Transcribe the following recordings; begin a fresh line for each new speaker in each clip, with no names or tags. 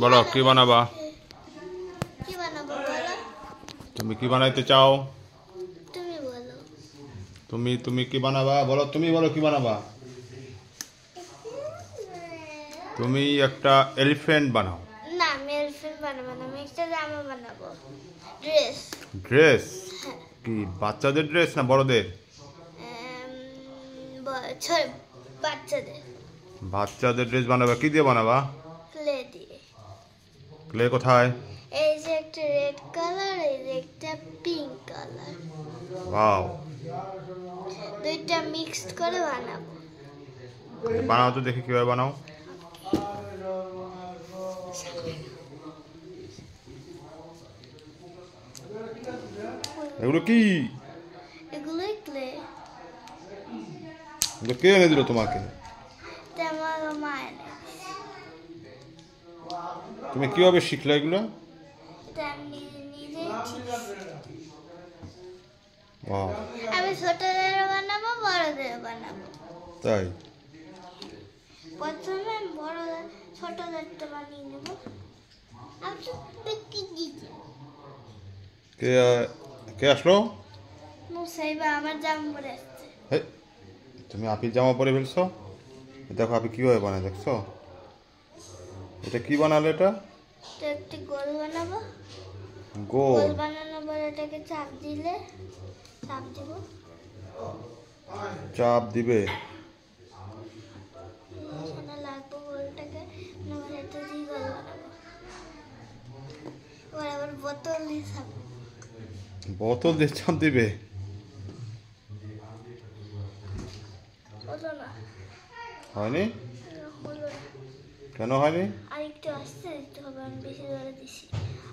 বলো কি বানাবা?
কি বানাবো বলো?
তুমি কি বানাইতে চাও?
তুমি বলো।
তুমি কি বানাবা? বলো, তুমি বলো কি বানাবা? তুমি একটা এলিফ্যান্ট বানাও।
না, আমি এলিফ্যান্ট বানাবো না, আমি একটা জামা বানাবো। ড্রেস।
ড্রেস?
হ্যাঁ।
কি বাচ্চাদের ড্রেস না বড়দের?
বাচ্চাদের।
বাচ্চাদের ড্রেস বানাবা। কি দিয়ে বানাবা?
ক্লে দিয়ে।
ক্লে কোথায়?
এই যে একটা রেড কালার, এই যে একটা পিঙ্ক কালার,
ওয়াও।
দুইটা মিক্সড করে বানাবো।
বানাও তো দেখি কিভাবে বানাও। এগুলো কি?
এগুলোই ক্লে।
এগুলো কে এনে দিল তোমাকে?
আমার মা এনে।
তুমি কিভাবে শিখলে এগুলো?
এটা আমি নিজেই শিখছি।
ওয়াও।
আমি ছোটদের বানাবো, বড়দের বানাবো।
তাই?
প্রথমে আমি ছোটদেরটা বানিয়ে নেব।
কে কে আসলো?
মুসাইবা আমার জামা পরে আসছে।
হেই, তুমি আপির জামা পরে ফেলছো। দেখো আপি কিভাবে বানায়, দেখছো? এটা কি বানালে? এটা
তো একটি গোল বানাবো।
গোল?
গোল বানানোর পর এটাকে চাপ দিব।
চাপ দিবে?
এখানে লাগবে গোলটাকে, আবার এটা দিয়ে গোল বানাবো। এবার আবার বোতল দিয়ে চাপ।
বোতল দিয়ে চাপ দিবে?
হলো না।
হয়নি?
হলো না।
কেন হয়নি?
আরেকটু আসতে দিতে হবে, আমি বেশি ধরে দিছি।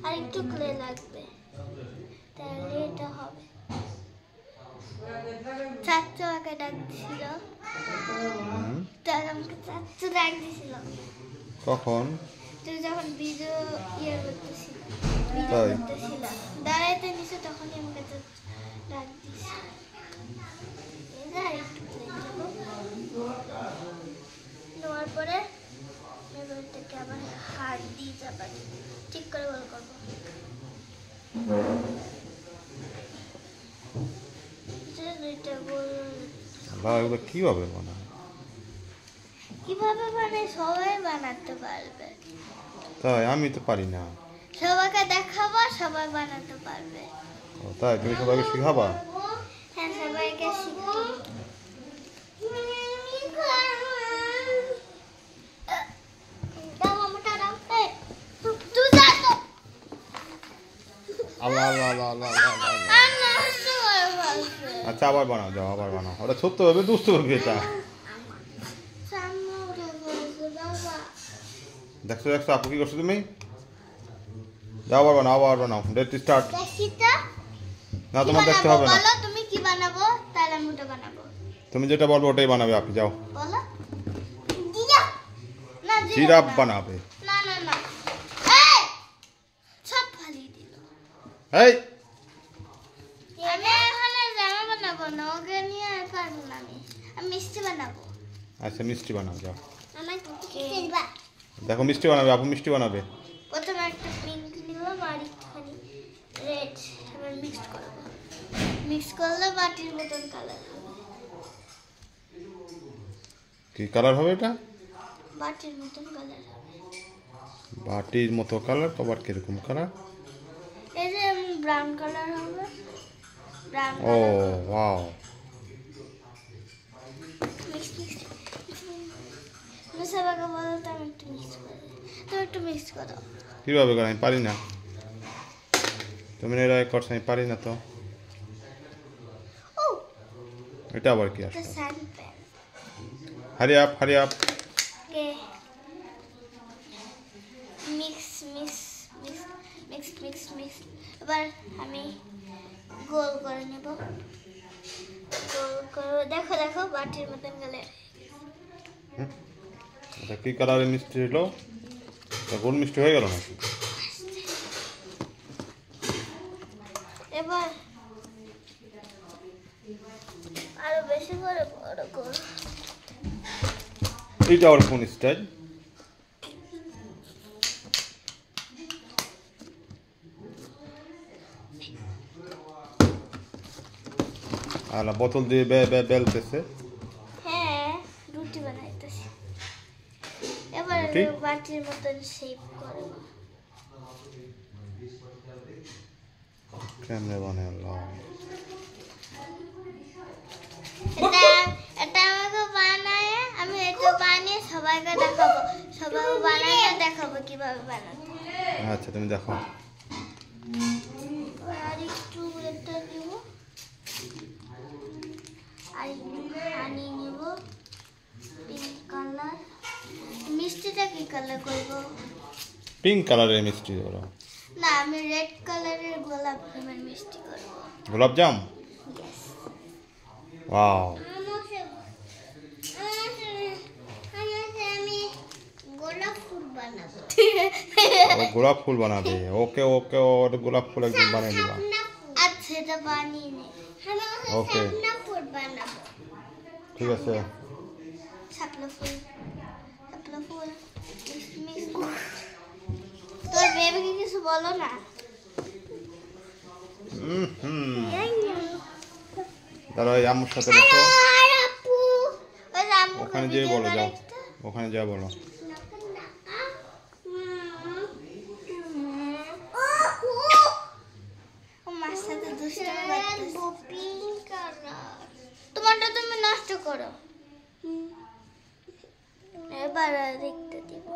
আরেকটু ক্লে লাগবে, তাহলে এটা হবে। চাচ্চু আমাকে ডাক দিছিল। তার আমাকে চাচ্চু ডাক দিছিল।
কখন?
তুই যখন ভিডিও করতেছিল,
তাই?
দাঁড়াইতে নিছে, তখনই আমাকে চাচ্চু ডাক দিছিল। নেওয়ার পরে এটাকে আবার হাত দিয়ে চাপা ঠিক করে গোল করবো।
এগুলো কিভাবে বানায়?
কিভাবে বানায় সবাই বানাতে পারবে।
তাই? আমি তো পারি না।
সবাইকে দেখাবো, সবাই বানাতে পারবে।
ও তাই? তুমি সবাইকে শিখাবা?
হ্যাঁ, সবাইকে শিখাবো।
আল্লাহ আল্লাহ আল্লাহ আল্লাহ আল্লাহ আল্লাহ। আচ্ছা আবার বানাও, যাও আবার বানাও। ওটা ছোট্ট হবে, দুষ্ট হবে এটা। দেখছো দেখছো আপু কি করছো তুমি? যাও আবার বানাও, আবার বানাও। Date start. না তোমার দেখতে হবে না।
তুমি কি বানাবো? তাহলে আমি ওটা বানাবো।
তুমি যেটা বলবো ওটাই বানাবে আপনি, যাও।
বলো।
জিরাফ বানাবে।
না না না, এই সব ফালিয়ে দিল।
এই
আমি এখানে জামা বানাবো না, ওকে নিয়ে পারবো না। আমি মিষ্টি বানাবো।
আচ্ছা মিষ্টি বানাও, যাও।
আমার
দেখো মিষ্টি বানাবে, আপু মিষ্টি বানাবে।
প্রথমে একটা পিঙ্ক নিলাম আর একটুখানি রেড, এবার মিক্সড করবো। মিক্স করলে বাটির মতন কালার হবে।
কি কালার হবে এটা?
বাটির মতন কালার হবে।
বাটির মতো কালার? তো আবার কিরকম কালার?
এই যে ব্রাউন কালার হবে। ব্রাউন
ও
কালার।
ওয়াও।
মুসাবাকে বলো তো আমি একটু মিক্স করে দিই। তুমি একটু মিক্স করো।
কিভাবে করে? আমি পারি না। তুমি এরা করছো, আমি পারি না তো।
ও
এটা আবার কি
এটা
আসলে?
Sand pen.
Hurry up hurry up.
Okay, mix mix mix mix mix mix. এবার আমি গোল করে নেব। গোল করে দেখো দেখো বাটির মতন কালার।
এটা কি কালারের মিষ্টি হলো? এটা গোল মিষ্টি হয়ে গেল নাকি?
এবার আরো বেশি করে বড় গোল।
এইটা আবার কোন স্টাইল? আর বোতল দিয়ে বেলতেছে।
হ্যাঁ, রুটি বানাইতেছি। এবার
রুটি?
বাটির মতন শেপ করব।
কেমনে বানালো?
এটা আমাকে বানায়, আমি এটা বানিয়ে সবাইকে দেখাবো। সবাই বানায় দেখাবো কিভাবে বানাতে।
আচ্ছা তুমি দেখো।
আর একটু এটা দিব, আর একটু পানি নিব, পিঙ্ক কালার। মিষ্টিটা কি কালার করব?
পিঙ্ক কালারের মিষ্টি করো।
না, আমি রেড কালারের গোলাপ জামের মিষ্টি করব।
গোলাপ জাম?
Yes.
ওয়াও।
আমি গোলাপ ফুল বানাবো।
ও গোলাপ ফুল বানাবে। ওকে ওকে, ও গোলাপ ফুল একদিন বানিয়ে দিবা।
আচ্ছা, এটা বানিয়ে নে।
ওকে
ফুল বানাবো।
ঠিক আছে।
শাপলা ফুল, শাপলা ফুল মিক্স করে। তোর বেবিকে কিছু বলো না।
দাঁড়াও, এই আম্মুর সাথে বসো।
আপু, ওই যে আম্মুকে
ওখানে যেয়ে
ভিডিও
বলো, যাও
বানাইতে।
ওখানে যা বলো।
ও মার সাথে দুষ্টামি করতেছে। তোমারটা তুমি নষ্ট করো। এবার আর দেখতে দিব।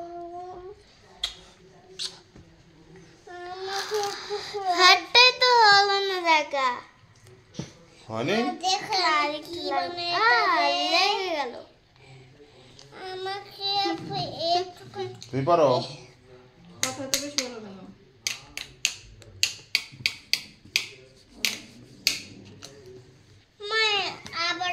হাতটাই তো হলো না দেখা।
হয়নি?
আর একটু লেগে গেল। আমাকে
তুমি পারো?
কথা তো বেশ বলো কেন?
আবার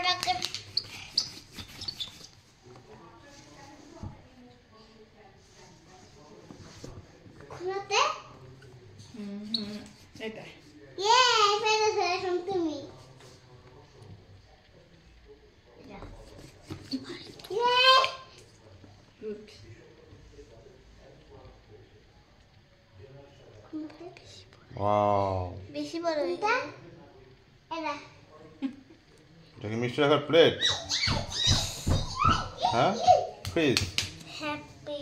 এটা
তুমি
গুড।
ওয়াও।
বেশি বড় হয়ে গেল। এরা
এটা কি মিষ্টি রাখার প্লেট? হ্যাঁ, ফ্রিজ।
হ্যাপি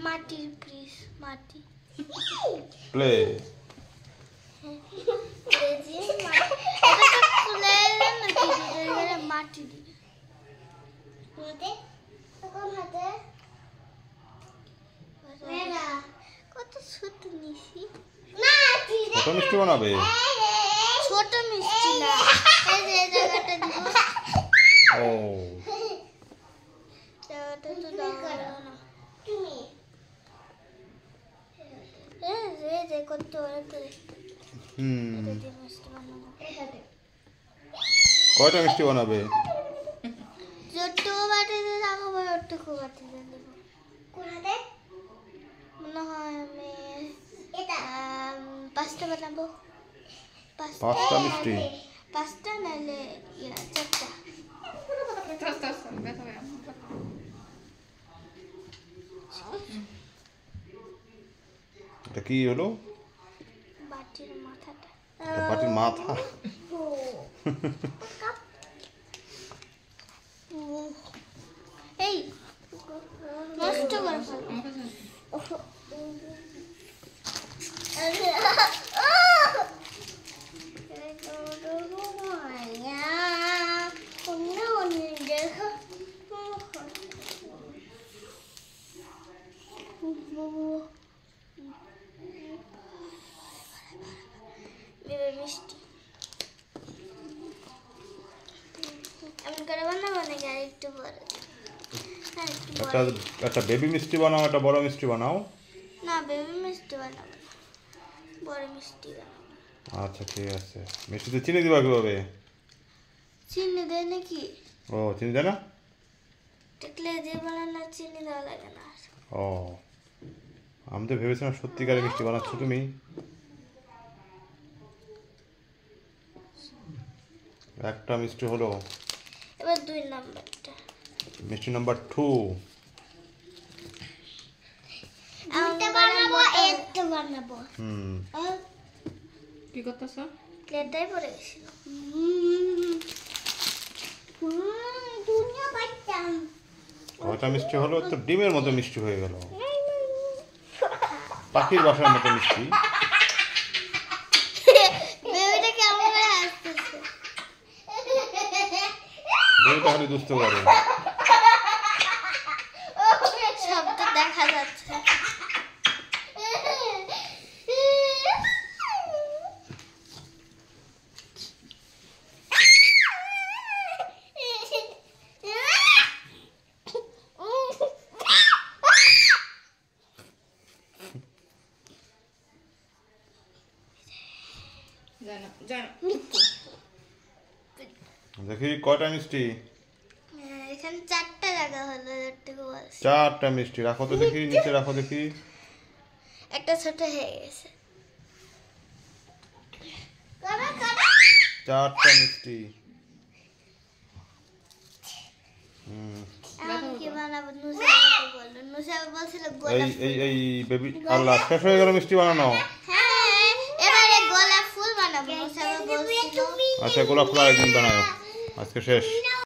মাটির ব্রিজ, মাটি
প্লে।
মাটি দিয়ে কত ছোট মিষ্টি।
কত মিষ্টি বানাবে?
ছোট মিষ্টি না, এই যে এই জায়গাটা দিব।
ও
জায়গাটা তো দাও না তুমি। এই যে কত একটা এটা দিয়ে মিষ্টি বানাবো।
কয়টা মিষ্টি বানাবে?
যতটুকু বাটিতে রাখবো ওটুকু বাটিতে দেব। কোনটাতে? মনে হয় আমি এটা 5টা বানাবো।
5টা মিষ্টি?
5টা নাহলে 4টা।
আস্তে আস্তে ব্যথা হয় আমার।
এটা কি হলো?
বাটির মাথাটা।
এটা বাটির মাথা?
এই নষ্ট করে ফেলো।
আমার কাছে
মিষ্টি এমন করে বানাবো নাকি আর একটু বড়?
একটা বেবি মিষ্টি বানাও, একটা বড় মিষ্টি বানাও।
না, বেবি মিষ্টি বানাবো না, বড় মিষ্টি বানাবো।
আচ্ছা ঠিক আছে। মিষ্টিতে চিনি দিবা কিভাবে?
চিনি দেয় নাকি?
ও চিনি দেয় না?
টিকলে দিয়ে বানানো চিনি দেওয়া লাগে না।
ও আমি তো ভেবেছিলাম সত্যিকারের মিষ্টি বানাচ্ছ তুমি। একটা মিষ্টি হলো।
এবার 2 নাম্বারটা।
মিষ্টি নাম্বার 2।
একটা বানাবো, একটা বানাবো।
কি করতেছ?
প্লেটটাই পড়ে গেছিল। দুনিয়া বাচ্চাম
কয়টা মিষ্টি হলো তো ডিমের মতো মিষ্টি হয়ে গেল, পাখির বাসার মতো মিষ্টি।
বেবিটা কেমন করে হাসতেছে।
বেবিটা খালি দুষ্ট করে।
সব তো দেখা যাচ্ছে।
জানো জানো
দেখি কয়টা মিষ্টি?
এখানে 4টা জায়গা হলো, একটু বলছি।
4টা মিষ্টি রাখো তো দেখি, নিচে রাখো দেখি।
একটা ছোট হয়ে গেছে।
4টা মিষ্টি।
এখন কি বানাবো? নুসাইবাকে বললো। নুসাইবা বলছিল
এই
গোলাপ
এই এই বেবি, আল্লাহ শেষ হয়ে গেল মিষ্টি বানানো।
হ্যাঁ, এবারে গোলাপ ফুল বানাবো। নুসাইবা বলছিল।
আচ্ছা গোলাপ ফুল আরেকদিন বানাও, আজকে শেষ।